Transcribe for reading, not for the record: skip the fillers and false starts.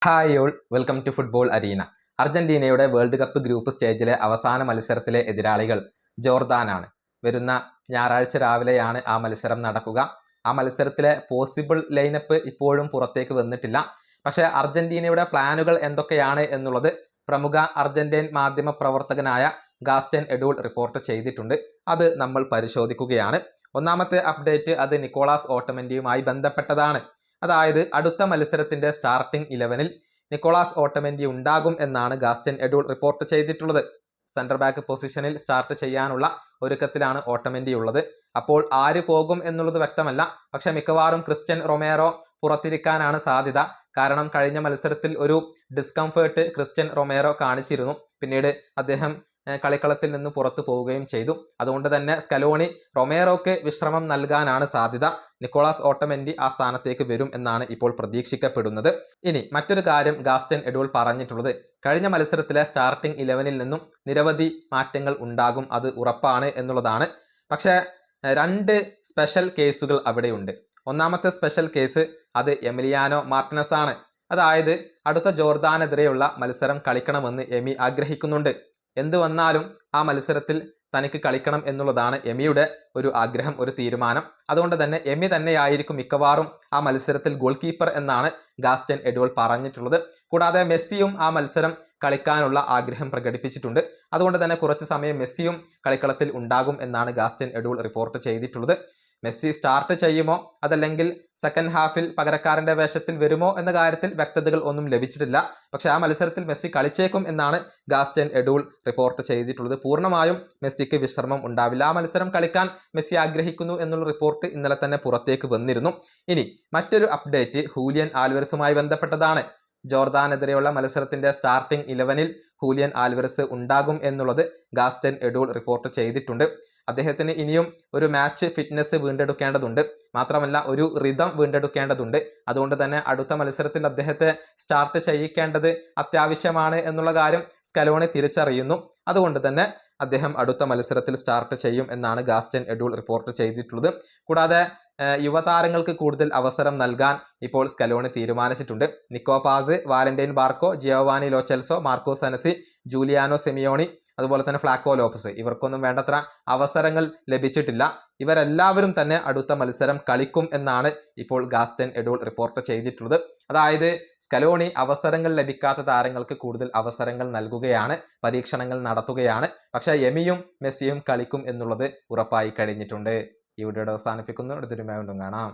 Hi all, welcome to football arena. അർജന്റീനയുടെ world cup group സ്റ്റേജിലെ അവസാന മത്സരത്തിലെ എതിരാളികൾ ജോർദാനാണ്. വരുന്ന ഞായറാഴ്ച രാവിലെയാണ് ആ മത്സരം നടക്കുക. ആ മത്സരത്തിലെ പോസിബിൾ ലൈനപ്പ് ഇപ്പോഴും പുറത്തേക്ക് വന്നിട്ടില്ല. പക്ഷേ അർജന്റീനയുടെ പ്ലാനുകൾ എന്തൊക്കെയാണ് എന്നുള്ളത് പ്രമുഖ അർജന്റീൻ മാധ്യമ പ്രവർത്തകനായ ഗാസ്റ്റൻ എഡൂൾ റിപ്പോർട്ട് ചെയ്തിട്ടുണ്ട്. അത് നമ്മൾ പരിശോധിക്കുകയാണ്. ഒന്നാമത്തെ അപ്ഡേറ്റ് അത് നിക്കോളാസ് ഓട്ടമെന്റിയുമായി ബന്ധപ്പെട്ടതാണ്. അതായത് അടുത്ത മത്സരത്തിന്റെ സ്റ്റാർട്ടിംഗ് 11-ൽ നിക്കോളാസ് ഓട്ടമെന്റി ഉണ്ടാകും എന്നാണ് ഗാസ്റ്റൻ എഡൂൾ റിപ്പോർട്ട് ചെയ്തിട്ടുള്ളത്. സെന്റർ ബാക്ക് പൊസിഷനിൽ സ്റ്റാർട്ട് ചെയ്യാനുള്ള ഒരുക്കത്തിലാണ് ഓട്ടമെന്റി ഉള്ളത്. അപ്പോൾ ആര് പോകും എന്നുള്ളത് വ്യക്തമല്ല. പക്ഷെ മിക്കവാറും ക്രിസ്ത്യൻ റൊമേറോ പുറത്തിരിക്കാനാണ് സാധ്യത. കാരണം കഴിഞ്ഞ മത്സരത്തിൽ ഒരു ഡിസ്കംഫേർട്ട് ക്രിസ്ത്യൻ റൊമേറോ കാണിച്ചിരുന്നു. പിന്നീട് അദ്ദേഹം കളിക്കളത്തിൽ നിന്ന് പുറത്തു പോവുകയും ചെയ്തു. അതുകൊണ്ട് തന്നെ സ്കലോണി റൊമേറോക്ക് വിശ്രമം നൽകാനാണ് സാധ്യത. നിക്കോളാസ് ഓട്ടമെന്റി ആ സ്ഥാനത്തേക്ക് വരും എന്നാണ് ഇപ്പോൾ പ്രതീക്ഷിക്കപ്പെടുന്നത്. ഇനി മറ്റൊരു കാര്യം ഗാസ്റ്റൻ എഡൂൾ പറഞ്ഞിട്ടുള്ളത്, കഴിഞ്ഞ മത്സരത്തിലെ സ്റ്റാർട്ടിംഗ് 11-ൽ നിന്നും നിരവധി മാറ്റങ്ങൾ ഉണ്ടാകും, അത് ഉറപ്പാണ് എന്നുള്ളതാണ്. പക്ഷേ രണ്ട് സ്പെഷ്യൽ കേസുകൾ അവിടെയുണ്ട്. ഒന്നാമത്തെ സ്പെഷ്യൽ കേസ് അത് എമിലിയാനോ മാർട്ടിനസ് ആണ്. അതായത് അടുത്ത ജോർദാനെതിരെയുള്ള മത്സരം കളിക്കണമെന്ന് എമി ആഗ്രഹിക്കുന്നുണ്ട്. എന്ത് വന്നാലും ആ മത്സരത്തിൽ തനിക്ക് കളിക്കണം എന്നുള്ളതാണ് എമിയുടെ ഒരു ആഗ്രഹം, ഒരു തീരുമാനം. അതുകൊണ്ട് തന്നെ എമി തന്നെയായിരിക്കും മിക്കവാറും ആ മത്സരത്തിൽ ഗോൾ കീപ്പർ എന്നാണ് ഗാസ്റ്റൻ എഡൂൾ പറഞ്ഞിട്ടുള്ളത്. കൂടാതെ മെസ്സിയും ആ മത്സരം കളിക്കാനുള്ള ആഗ്രഹം പ്രകടിപ്പിച്ചിട്ടുണ്ട്. അതുകൊണ്ട് തന്നെ കുറച്ച് സമയം മെസ്സിയും കളിക്കളത്തിൽ ഉണ്ടാകും എന്നാണ് ഗാസ്റ്റൻ എഡൂൾ റിപ്പോർട്ട് ചെയ്തിട്ടുള്ളത്. മെസ്സി സ്റ്റാർട്ട് ചെയ്യുമോ അതല്ലെങ്കിൽ സെക്കൻഡ് ഹാഫിൽ പകരക്കാരന്റെ വേഷത്തിൽ വരുമോ എന്ന കാര്യത്തിൽ വ്യക്തതകൾ ഒന്നും ലഭിച്ചിട്ടില്ല. പക്ഷേ ആ മത്സരത്തിൽ മെസ്സി കളിച്ചേക്കും എന്നാണ് ഗാസ്റ്റൻ എഡൂൾ റിപ്പോർട്ട് ചെയ്തിട്ടുള്ളത്. പൂർണ്ണമായും മെസ്സിക്ക് വിശ്രമം ഉണ്ടാവില്ല. ആ മത്സരം കളിക്കാൻ മെസ്സി ആഗ്രഹിക്കുന്നു എന്നുള്ള റിപ്പോർട്ട് ഇന്നലെ തന്നെ പുറത്തേക്ക് വന്നിരുന്നു. ഇനി മറ്റൊരു അപ്ഡേറ്റ് ഹൂലിയൻ ആൽവരസുമായി ബന്ധപ്പെട്ടതാണ്. ജോർദാനെതിരെയുള്ള മത്സരത്തിന്റെ സ്റ്റാർട്ടിംഗ് 11-ൽ ഹൂലിയൻ ആൽവരസ് ഉണ്ടാകും എന്നുള്ളത് ഗാസ്റ്റൻ എഡൂൾ റിപ്പോർട്ട് ചെയ്തിട്ടുണ്ട്. അദ്ദേഹത്തിന് ഇനിയും ഒരു മാച്ച് ഫിറ്റ്നസ് വീണ്ടെടുക്കേണ്ടതുണ്ട്. മാത്രമല്ല ഒരു റിതം വീണ്ടെടുക്കേണ്ടതുണ്ട്. അതുകൊണ്ട് തന്നെ അടുത്ത മത്സരത്തിൽ അദ്ദേഹത്തെ സ്റ്റാർട്ട് ചെയ്യിക്കേണ്ടത് അത്യാവശ്യമാണ് എന്നുള്ള കാര്യം സ്കലോണി തിരിച്ചറിയുന്നു. അതുകൊണ്ട് തന്നെ അദ്ദേഹം അടുത്ത മത്സരത്തിൽ സ്റ്റാർട്ട് ചെയ്യും എന്നാണ് ഗാസ്റ്റൻ എഡൂൾ റിപ്പോർട്ട് ചെയ്തിട്ടുള്ളത്. കൂടാതെ യുവതാരങ്ങൾക്ക് കൂടുതൽ അവസരം നൽകാൻ ഇപ്പോൾ സ്കലോണി തീരുമാനിച്ചിട്ടുണ്ട്. നിക്കോ pass, Valentin Barco, Giovanni law ചെൽസോ, Marco സെനസി, Giuliano Simeone, അതുപോലെ തന്നെ ഫ്ലാക്കോ ലോപ്പസ്, ഇവർക്കൊന്നും വേണ്ടത്ര അവസരങ്ങൾ ലഭിച്ചിട്ടില്ല. ഇവരെല്ലാവരും തന്നെ അടുത്ത മത്സരം കളിക്കും എന്നാണ് ഇപ്പോൾ ഗാസ്റ്റൻ എഡൂൾ റിപ്പോർട്ട് ചെയ്തിട്ടുള്ളത്. അതായത് സ്കലോണി അവസരങ്ങൾ ലഭിക്കാത്ത താരങ്ങൾക്ക് കൂടുതൽ അവസരങ്ങൾ നൽകുകയാണ്, പരീക്ഷണങ്ങൾ നടത്തുകയാണ്. പക്ഷേ എമിയും മെസ്സിയും കളിക്കും എന്നുള്ളത് ഉറപ്പായി കഴിഞ്ഞിട്ടുണ്ട്. ഈ വീഡിയോയുടെ അവസാനിപ്പിക്കുന്നു. അടുത്തൊരു വീണ്ടും കാണാം.